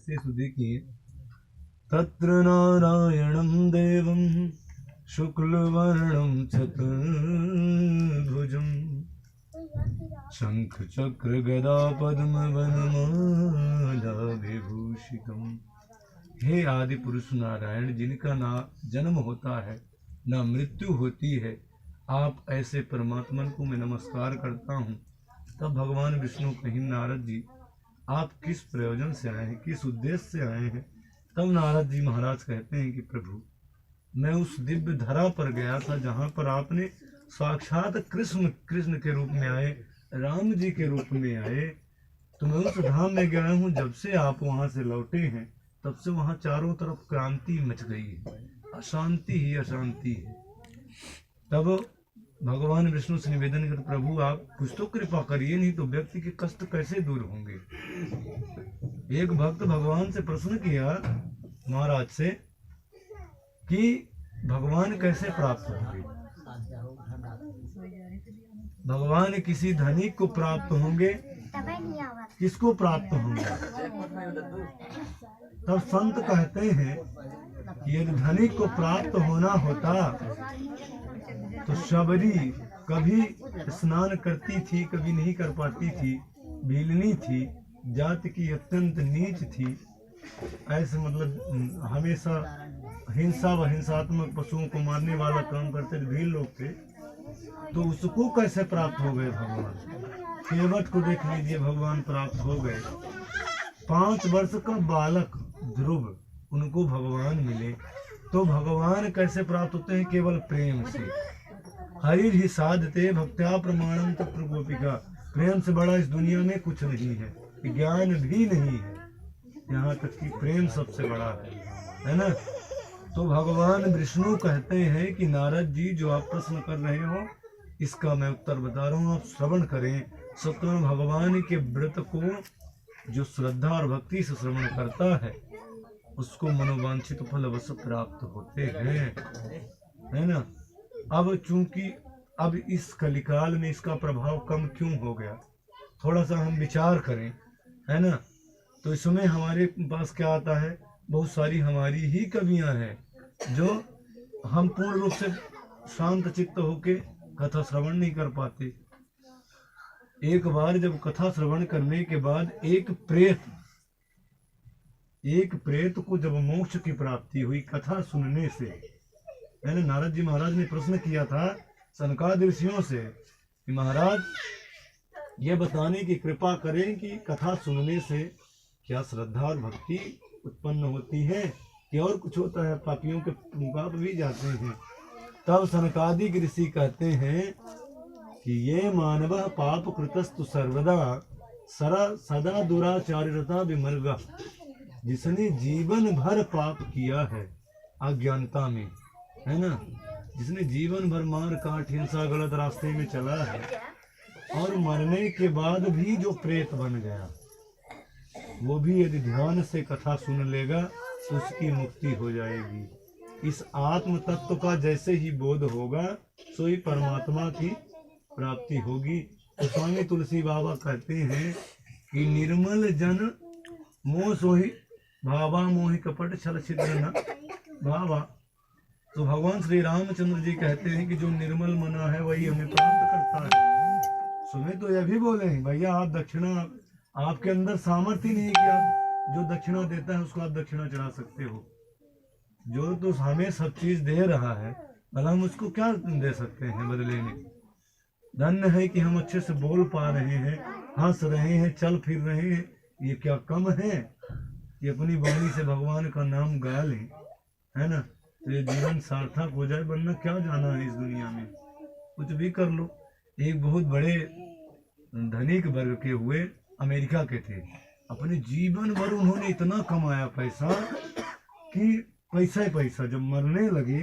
कैसे सुदेखिए। तत्र नारायणं देवं शुक्लवर्णं चतुर्भुजं शंख चक्र गदा पद्म वनमाला विभूषितम्। हे आदि पुरुष नारायण, जिनका ना जन्म होता है ना मृत्यु होती है, आप ऐसे परमात्मा को मैं नमस्कार करता हूँ। तब भगवान विष्णु कहीं, नारद जी आप किस प्रयोजन से आए हैं, किस उद्देश्य से आए हैं? तब नारद जी महाराज कहते हैं कि प्रभु, मैं उस दिव्य धरा पर गया था जहाँ पर आपने साक्षात कृष्ण के रूप में आए, राम जी के रूप में आए। तो मैं उस धाम में गया हूँ। जब से आप वहाँ से लौटे हैं तब से वहाँ चारों तरफ क्रांति मच गई है, अशांति ही अशांति है। तब भगवान विष्णु से निवेदन कर, प्रभु आप कुछ तो कृपा करिए, नहीं तो व्यक्ति के कष्ट कैसे दूर होंगे। एक भक्त भगवान से प्रश्न किया महाराज से कि भगवान कैसे प्राप्त होंगे। भगवान किसी धनिक को प्राप्त होंगे, किसको प्राप्त होंगे? तब संत कहते हैं कि यदि धनिक को प्राप्त होना होता तो शबरी कभी स्नान करती थी, कभी नहीं कर पाती थी, भीलनी थी, जाति की अत्यंत नीच थी, ऐसे मतलब हमेशा हिंसा व हिंसात्मक पशुओं को मारने वाला काम करते थे, भील लोग थे। तो उसको कैसे प्राप्त हो गए भगवान? केवट को देख लीजिए, भगवान प्राप्त हो गए। 5 वर्ष का बालक ध्रुव, उनको भगवान मिले। तो भगवान कैसे प्राप्त होते हैं? केवल प्रेम से। हरि ही साधते भक्त्या प्रमाणम तत्र गोपिका। प्रेम से बड़ा इस दुनिया में कुछ नहीं है, ज्ञान भी नहीं है, यहाँ तक कि प्रेम सबसे बड़ा है ना। तो भगवान विष्णु कहते हैं कि नारद जी, जो आप प्रश्न कर रहे हो इसका मैं उत्तर बता रहा हूँ, आप श्रवण करें। सत्यम भगवान के व्रत को जो श्रद्धा और भक्ति से श्रवण करता है उसको मनोवांछित फल अवश्य प्राप्त होते हैं, है ना। अब चूंकि अब इस कलिकाल में इसका प्रभाव कम क्यों हो गया, थोड़ा सा हम विचार करें, है ना। तो इसमें हमारे पास क्या आता है, बहुत सारी हमारी ही कमियां हैं जो हम पूर्ण रूप से शांत चित्त होके कथा श्रवण नहीं कर पाते। एक बार जब कथा श्रवण करने के बाद एक प्रेत को जब मोक्ष की प्राप्ति हुई कथा सुनने से, मैंने नारद जी महाराज ने प्रश्न किया था सनकादिक ऋषियों से कि महाराज ये बताने की कृपा करें कि कथा सुनने से क्या श्रद्धा और भक्ति उत्पन्न होती है कि और कुछ होता है, पापियों के पाप भी जाते हैं। तब सनकादिक ऋषि कहते हैं कि ये मानव पाप कृतस्तु सर्वदा सदा दुराचार्यता विमर्गा। जिसने जीवन भर पाप किया है अज्ञानता में, है ना, जिसने जीवन भर मार काट हिंसा गलत रास्ते में चला है और मरने के बाद भी जो प्रेत बन गया, वो भी यदि ध्यान से कथा सुन लेगा तो उसकी मुक्ति हो जाएगी। इस आत्म तत्व का जैसे ही बोध होगा सो ही परमात्मा की प्राप्ति होगी। तो स्वामी तुलसी बाबा कहते हैं कि निर्मल जन मोह सोही भावा मोहि कपट छल छिद्र न भावा। तो भगवान श्री रामचंद्र जी कहते हैं कि जो निर्मल मना है वही हमें प्राप्त करता है। सुने तो यह भी बोले हैं भैया आप दक्षिणा, आपके अंदर सामर्थ्य नहीं है कि आप जो दक्षिणा देता है उसको आप दक्षिणा चढ़ा सकते हो। जो तो हमें सब चीज दे रहा है, भला हम उसको क्या दे सकते हैं बदले में। धन्य है कि हम अच्छे से बोल पा रहे हैं, हंस रहे हैं, चल फिर रहे हैं, ये क्या कम है कि अपनी वाणी से भगवान का नाम गा लें, है ना। तो ये जीवन सार्थक हो जाए, वरना क्या जाना है इस दुनिया में, कुछ भी कर लो। एक बहुत बड़े धनिक वर्ग के हुए, अमेरिका के थे, अपने जीवन भर उन्होंने इतना कमाया पैसा कि पैसा ही पैसा, जब मरने लगे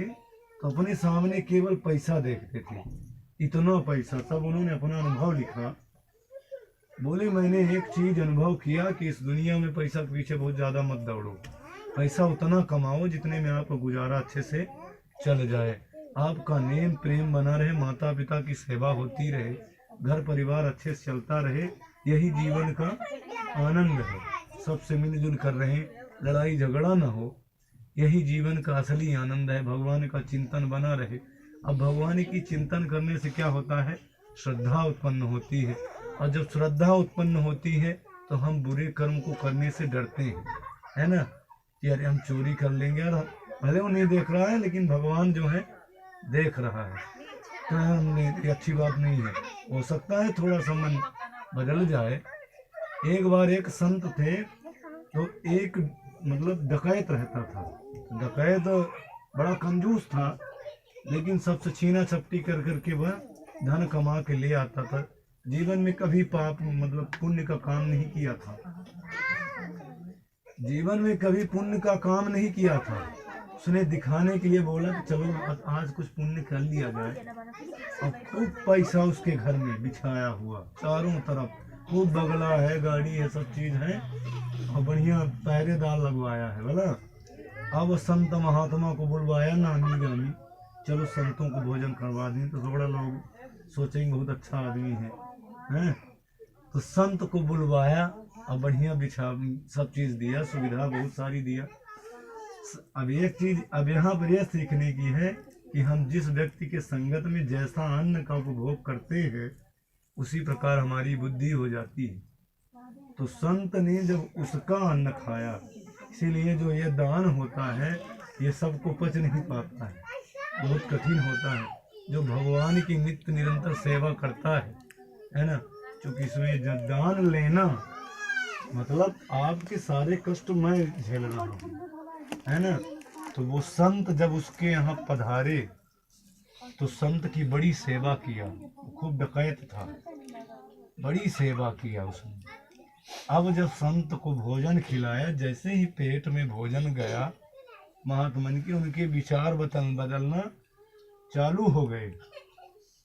तो अपने सामने केवल पैसा देखते थे, इतना पैसा। तब उन्होंने अपना अनुभव लिखा, बोले मैंने एक चीज अनुभव किया कि इस दुनिया में पैसा के पीछे बहुत ज्यादा मत दौड़ो, पैसा उतना कमाओ जितने में आपका गुजारा अच्छे से चल जाए, आपका नेम प्रेम बना रहे, माता पिता की सेवा होती रहे, घर परिवार अच्छे से चलता रहे, यही जीवन का आनंद है। सबसे मिलजुल कर रहें, लड़ाई झगड़ा ना हो। यही जीवन का असली आनंद है, भगवान का चिंतन बना रहे। अब भगवान की चिंतन करने से क्या होता है, श्रद्धा उत्पन्न होती है, और जब श्रद्धा उत्पन्न होती है तो हम बुरे कर्म को करने से डरते हैं, है ना, कि अरे हम चोरी कर लेंगे, और भले वो नहीं देख रहा है लेकिन भगवान जो है देख रहा है, तो हमने ये अच्छी बात नहीं है। हो सकता है थोड़ा सा मन बदल जाए। एक बार एक संत थे, तो एक मतलब डकैत रहता था। डकैत बड़ा कंजूस था, लेकिन सबसे छीना छपटी कर करके वह धन कमा के ले आता था। जीवन में कभी पाप मतलब पुण्य का काम नहीं किया था, जीवन में कभी पुण्य का काम नहीं किया था। उसने दिखाने के लिए बोला कि चलो आज कुछ पुण्य कर लिया जाए, और खूब पैसा उसके घर में बिछाया हुआ, चारों तरफ खूब बगला है, गाड़ी है, सब चीज है, और बढ़िया पहरेदार लगवाया है बोला। अब संत महात्मा को बुलवाया, नामी गामी चलो संतों को भोजन करवा दें, तो थोड़ा लोग सोचेंगे बहुत अच्छा आदमी है, हैं? तो संत को बुलवाया और बढ़िया बिछा सब चीज दिया, सुविधा बहुत सारी दिया। अब एक चीज अब यहाँ पर यह सीखने की है कि हम जिस व्यक्ति के संगत में जैसा अन्न का उपभोग करते हैं, उसी प्रकार हमारी बुद्धि हो जाती है। तो संत ने जब उसका अन्न खाया, इसीलिए जो ये दान होता है ये सबको पच नहीं पाता है, बहुत कठिन होता है। जो भगवान की नित्य निरंतर सेवा करता है ना, क्योंकि इसमें जब दान लेना मतलब आपके सारे कष्ट मैं झेल रहा हूँ, है ना। तो वो संत जब उसके यहाँ पधारे तो संत की बड़ी सेवा किया, खूब डकैत था, बड़ी सेवा किया उसने। अब जब संत को भोजन खिलाया, जैसे ही पेट में भोजन गया, महात्मन के उनके विचार बदलना चालू हो गए।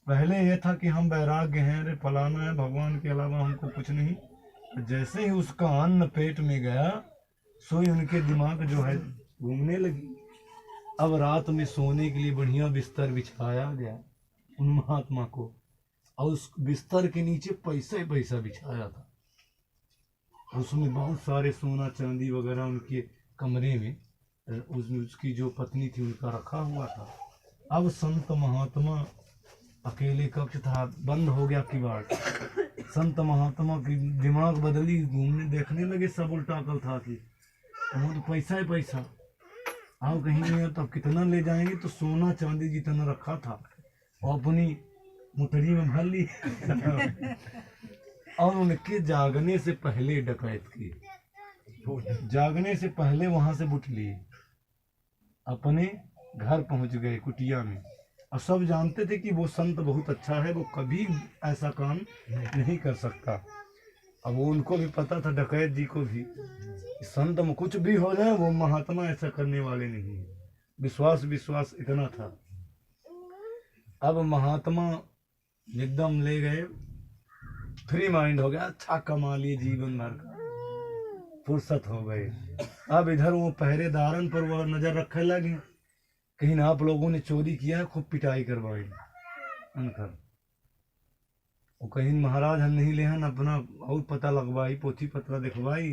पहले यह था कि हम वैराग्य हैं, अरे फलाना है, भगवान के अलावा हमको कुछ नहीं। जैसे ही उसका अन्न पेट में गया, सोई उनके दिमाग जो है घूमने लगी। अब रात में सोने के लिए बढ़िया बिस्तर बिछाया गया उन महात्मा को, और उस बिस्तर के नीचे पैसा ही पैसा बिछाया था। उसमें बहुत सारे सोना चांदी वगैरह उनके कमरे में उसकी जो पत्नी थी उनका रखा हुआ था। अब संत महात्मा अकेले कक्ष था, बंद हो गया किवाड़। संत महात्मा की दिमाग बदली, घूमने देखने लगे, सब उल्टा कल था कि वो तो पैसा ही पैसा, आओ कहीं नहीं तो कितना ले जाएंगे, तो सोना चांदी जितना रखा था और अपनी मुठरी में भर ली। और उनके जागने से पहले डकैत किए, जागने से पहले वहां से बुट लिए, अपने घर पहुंच गए कुटिया में। और सब जानते थे कि वो संत बहुत अच्छा है, वो कभी ऐसा काम नहीं कर सकता। अब वो उनको भी पता था, डकैत जी को भी, संत में कुछ भी हो जाए वो महात्मा ऐसा करने वाले नहीं है। विश्वास इतना था। अब महात्मा एकदम ले गए, फ्री माइंड हो गया, अच्छा कमा लिए जीवन भर का, फुर्सत हो गए। अब इधर वो पहरेदारन पर वो नजर रखने लगे, कहीं आप लोगों ने चोरी किया है, खूब पिटाई करवाई उनकर। वो कहीं महाराज हम नहीं ले हैं, अपना और पता लगवाई, पोथी पत्रा दिखवाई।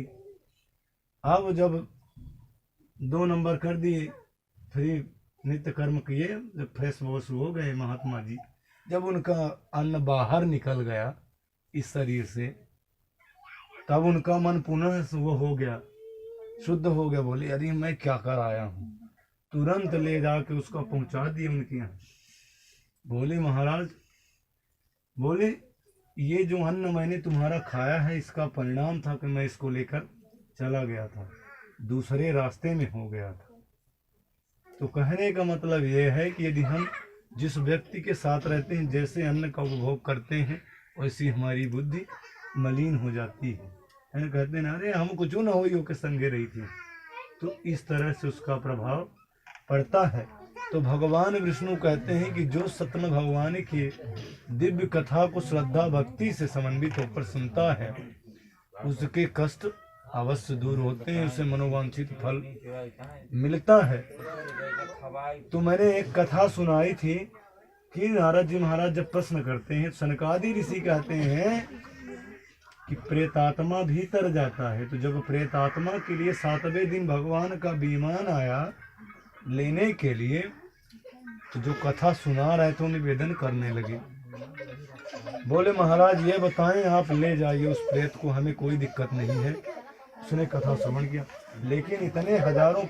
अब जब 2 नंबर कर दिए, फिर नित्य कर्म किए, जब फ्रेश वॉश हो गए महात्मा जी, जब उनका अन्न बाहर निकल गया इस शरीर से, तब उनका मन पुनः वो हो गया, शुद्ध हो गया। बोले अरे मैं क्या कर आया हूँ, तुरंत ले जाके उसको पहुंचा दिए उनके यहाँ। बोले महाराज, बोले ये जो अन्न मैंने तुम्हारा खाया है, इसका परिणाम था कि मैं इसको लेकर चला गया था, दूसरे रास्ते में हो गया था। तो कहने का मतलब ये है कि यदि हम जिस व्यक्ति के साथ रहते हैं, जैसे अन्न का उपभोग करते हैं, वैसी हमारी बुद्धि मलिन हो जाती है। कहते हैं ना, अरे हम कुछ ना हो के संगे रही थी, तो इस तरह से उसका प्रभाव पड़ता है। तो भगवान विष्णु कहते हैं कि जो सत्य भगवान की दिव्य कथा को श्रद्धा भक्ति से समन्वित होकर सुनता है, उसके कष्ट अवश्य दूर होते हैं, उसे मनोवांछित फल मिलता है। तो मैंने एक कथा सुनाई थी कि नारद जी महाराज जब प्रश्न करते हैं, सनकादि ऋषि कहते हैं कि प्रेतात्मा भीतर जाता है। तो जब प्रेतात्मा के लिए 7वें दिन भगवान का विमान आया लेने के लिए, तो जो कथा सुना रहे थे निवेदन करने लगे, बोले महाराज ये बताएं, आप ले जाइए उस प्रेत को, हमें कोई दिक्कत नहीं है। उसने कथा श्रवण किया, लेकिन इतने हजारों